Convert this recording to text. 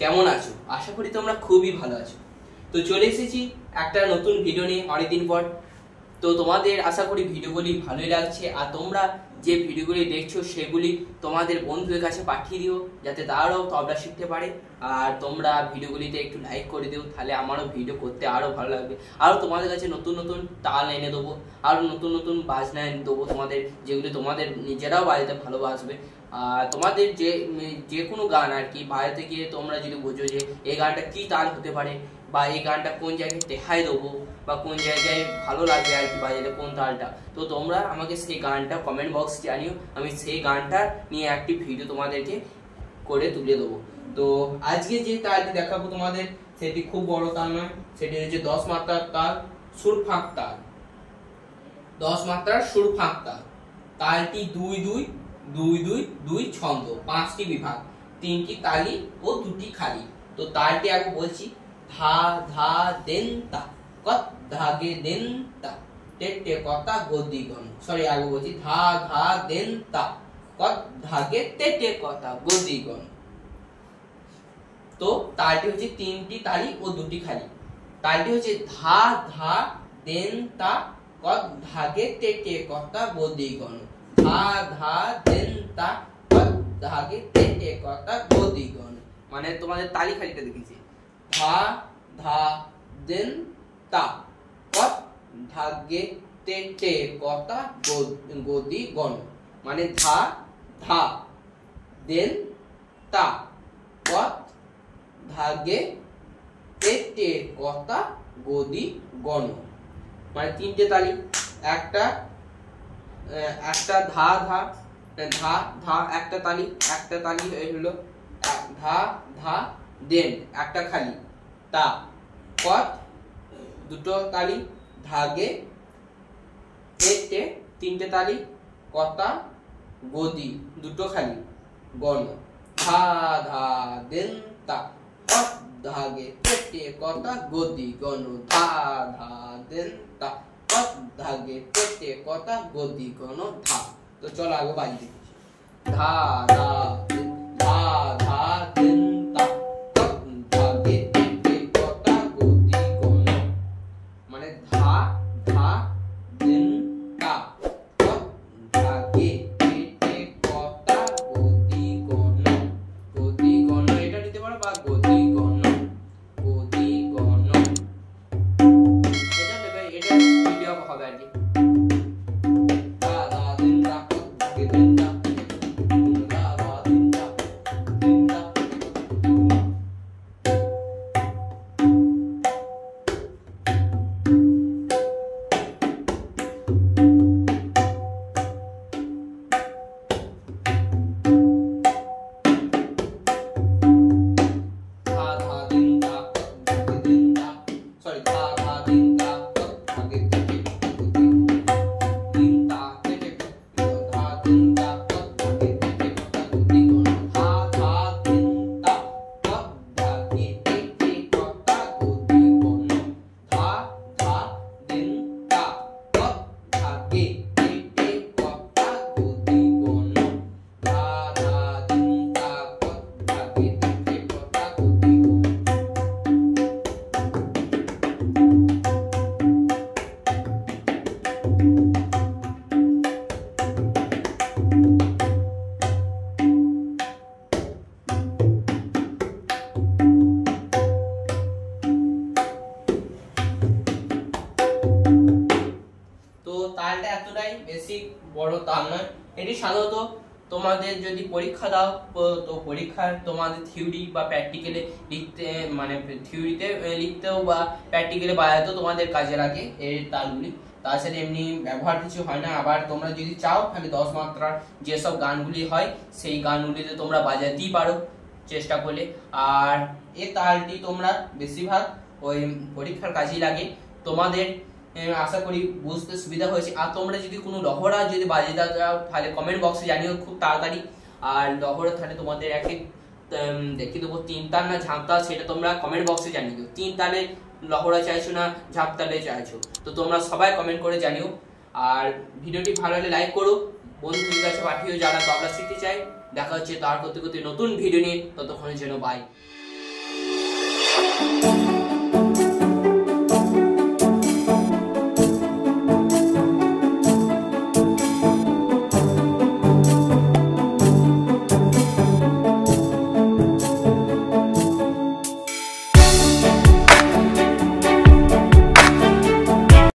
কেমন আছো? আশা করি তোমরা খুবই ভালো আছো। তো চলে এসেছি একটা নতুন ভিডিও নিয়ে অনেকদিন পর। তো তোমাদের আশা করি ভিডিওগুলি ভালোই লাগছে, আর তোমরা যে ভিডিওগুলি দেখছো সেগুলি তোমাদের বন্ধুদের কাছে পাঠিয়ে দিও, যাতে তারাও তবলা শিখতে পারে। আর তোমরা ভিডিওগুলিতে একটু লাইক করে দিও, তাহলে আমারও ভিডিও করতে আরও ভালো লাগবে। আরও তোমাদের কাছে নতুন নতুন তাল এনে দেবো, আরও নতুন নতুন বাজনা এনে দেবো তোমাদের, যেগুলি তোমাদের নিজেরাও বাজাতে ভালোবাসবে। আর তোমাদের যে কোনো গান আর কি বাজাতে গিয়ে তোমরা যদি বোঝো যে এই গানটা কী তাল হতে পারে, বা এই গানটা কোন জায়গায় দেখাই দেবো, বা কোন জায়গায় ভালো লাগবে আর কি বাজাতে, কোন তালটা, তো তোমরা আমাকে সেই গানটা কমেন্ট বক্স জানিও। আমি সেই গানটা নিয়ে একটি ভিডিও তোমাদেরকে করে তুলে দেবো। তো আজকে যে তালটি দেখাবো তোমাদের, সেটি খুব বড় তাল নয়, সেটি হচ্ছে 10 মাত্রার তাল, সুর ফাঁক তাল। 10 মাত্রার সুর ফাঁক তাল। তালটি 2-2-2-2-2 ছন্দ, 5টি বিভাগ, 3টি তালি ও 2টি খালি। তো তালটি আগে বলছি, ধা ধা দেন তা, কত ধাগে দেন তা, টেটে কথা গদি গণ। সরি, আগে বলছি, ধা ধা দেন তা, কত ধাগে টেটে কথা গদি গণ। তো তালটি হচ্ছে 3টি তালি ও 2টি খালি। তালটি হচ্ছে ধা ধা দেন তা, কত ধাগে টেটে কথা গদি গণ। ধা ধা দেন তা, কত ধাগে টেটে কথা গদি গণ। মানে তোমাদের তালি খালিটা দেখেছি, ধা ধা দেন তা, কত ধাগে টেটে কথা গদি গণ। মানে ধা ধা দেন তা, কত ধাগে টেটে কথা গদি গণ। মানে 3টে তালি, একটা ধা ধা ধা ধা, একটা তালি হলো ধা ধা দেন, একটা খালি, তা, কত, 2টো তালি, ধাগে টেটে, 3টে তালি, কথা, গদি, 2টো খালি, গণ। ধা ধা দেন তা, কত ধাগে টেটে কথা গদি গণ। ধা ধা দেন তা, কত ধাগে টেটে কথা গদি গণ ধা। তো চলো আগে বাজি দেখি। ধা ধা ধা ধা দেন তা, কত ধাগে টেটে কথা গদি গণ। মানে ধা ধা দেন তা, কত ধাগে টেটে কথা গদি গণ। গদি গণ এটা নিতে পারো, বা গদি গণ, গদি গণ এটা নেবে, এটা ভিডিও হবে আর কি। ধা ধা দেন তা, কত ধাগে দেন তা, ধা ধা দেন তা, দেন তা। তালটা এতটাই বেশি বড় তাল নয়। এটি সাধারণত তোমাদের যদি পরীক্ষা দাও, তো পরীক্ষার তোমাদের থিওরি বা প্র্যাকটিক্যালে লিখতে, মানে থিওরিতে লিখতেও বা প্র্যাকটিক্যালে বাজাতেও তোমাদের কাজে লাগে এই তালগুলি। তাছাড়া এমনি ব্যবহার কিছু হয় না। আবার তোমরা যদি চাও তাহলে 10 মাত্রার যেসব গানগুলি হয় সেই গানগুলিতে তোমরা বাজাতেই পারো চেষ্টা করলে। আর এই তালটি তোমরা বেশিরভাগ ওই পরীক্ষার কাজেই লাগে। তোমাদের আশা করি বুঝতে সুবিধা হয়েছে। আর তোমরা যদি কোনো লহরা যদি বাজাতে চাও তাহলে কমেন্ট বক্সে জানিও খুব তাড়াতাড়ি। আর লহরা তাহলে তোমাদের একটি দেখিয়ে দেবো 3 তাল না ঝাঁপ তাল, সেটা তোমরা কমেন্ট বক্সে জানিয়ে দিও। 3 তালে লহরা চাইছো না ঝাঁপ তালে চাইছো, তো তোমরা সবাই কমেন্ট করে জানিও। আর ভিডিওটি ভালো লাগলে লাইক করো, বন্ধুদের কাছে পাঠিও যারা তবলা শিখতে চায়। দেখা হচ্ছে তার করতে করতে নতুন ভিডিও নিয়ে, ততক্ষণের জন্য বাই। Thank you.